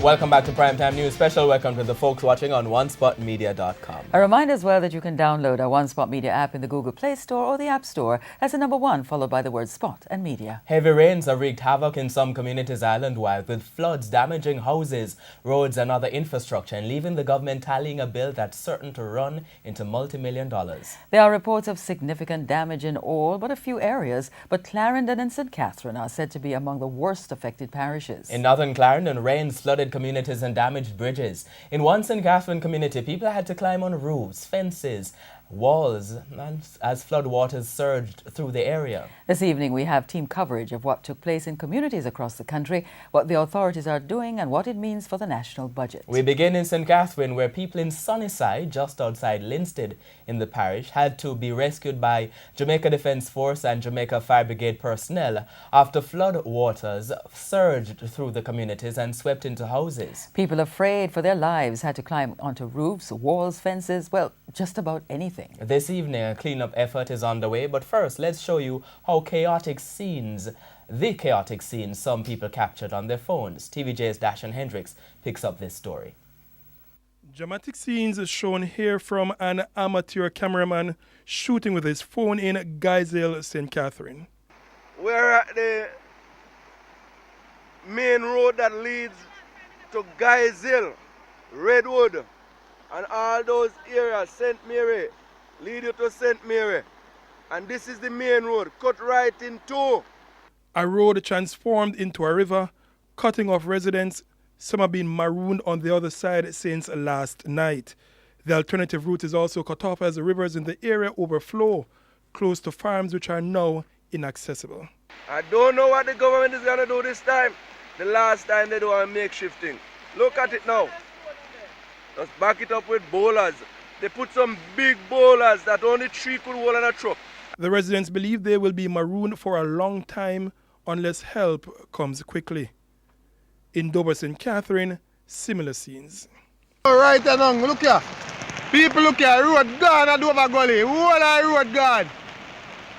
Welcome back to Primetime News. Special welcome to the folks watching on onespotmedia.com. A reminder as well that you can download our One Spot Media app in the Google Play Store or the App Store as the number 1 followed by the word Spot and Media. Heavy rains have wreaked havoc in some communities island-wide, with floods damaging houses, roads and other infrastructure, and leaving the government tallying a bill that's certain to run into multi-million dollars. There are reports of significant damage in all but a few areas, but Clarendon and St. Catherine are said to be among the worst affected parishes. In northern Clarendon, rains flooded communities and damaged bridges. In one St. Catherine community, people had to climb on roofs, fences, walls as flood waters surged through the area. This evening we have team coverage of what took place in communities across the country, what the authorities are doing and what it means for the national budget. We begin in St. Catherine, where people in Sunnyside, just outside Linstead in the parish, had to be rescued by Jamaica Defence Force and Jamaica Fire Brigade personnel after flood waters surged through the communities and swept into houses. People afraid for their lives had to climb onto roofs, walls, fences, well, just about anything. This evening, a cleanup effort is underway, but first, let's show you the chaotic scenes some people captured on their phones. TVJ's Dashan Hendricks picks up this story. Dramatic scenes shown here from an amateur cameraman shooting with his phone in Guy's St. Catherine. We're at the main road that leads to Guy's Hill, Redwood, and all those areas, St. Mary, lead you to St. Mary. And this is the main road, cut right in two. A road transformed into a river, cutting off residents. Some have been marooned on the other side since last night. The alternative route is also cut off as the rivers in the area overflow, close to farms which are now inaccessible. I don't know what the government is going to do this time. The last time they do a makeshift thing. Look at it now. Just back it up with bowlers. They put some big bowlers that only 3 could hold on a truck. The residents believe they will be marooned for a long time unless help comes quickly. In Dover, St. Catherine, similar scenes. All right, now, look here. People look here, road gone at Dover Gully. Whole road gone.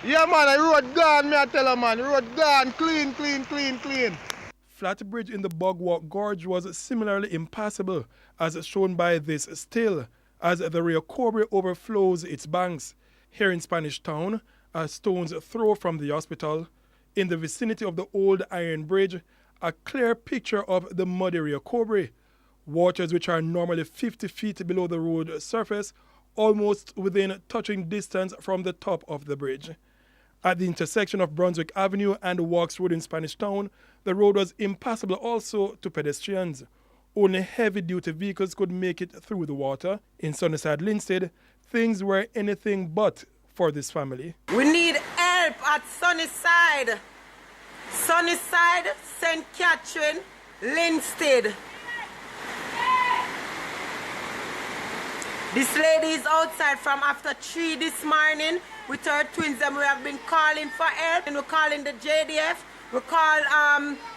Yeah, man, road gone, me I tell you, man. Road gone, clean, clean, clean, clean. Flat Bridge in the Bogwalk Gorge was similarly impassable, as shown by this still, as the Rio Cobre overflows its banks. Here in Spanish Town, a stone's throw from the hospital. In the vicinity of the old Iron Bridge, a clear picture of the muddy Rio Cobre. Waters which are normally 50 feet below the road surface, almost within touching distance from the top of the bridge. At the intersection of Brunswick Avenue and Walks Road in Spanish Town, the road was impassable also to pedestrians. Only heavy-duty vehicles could make it through the water. In Sunnyside, Linstead, things were anything but for this family. We need help at Sunnyside. Sunnyside, St. Catherine, Linstead. This lady is outside from after 3 this morning with her twins, and we have been calling for help. And we're calling the JDF, we call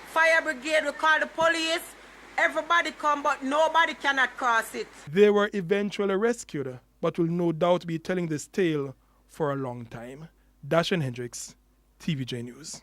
fire brigade, we call the police. Everybody come, but nobody cannot cross it. They were eventually rescued, but will no doubt be telling this tale for a long time. Dashan Hendricks, TVJ News.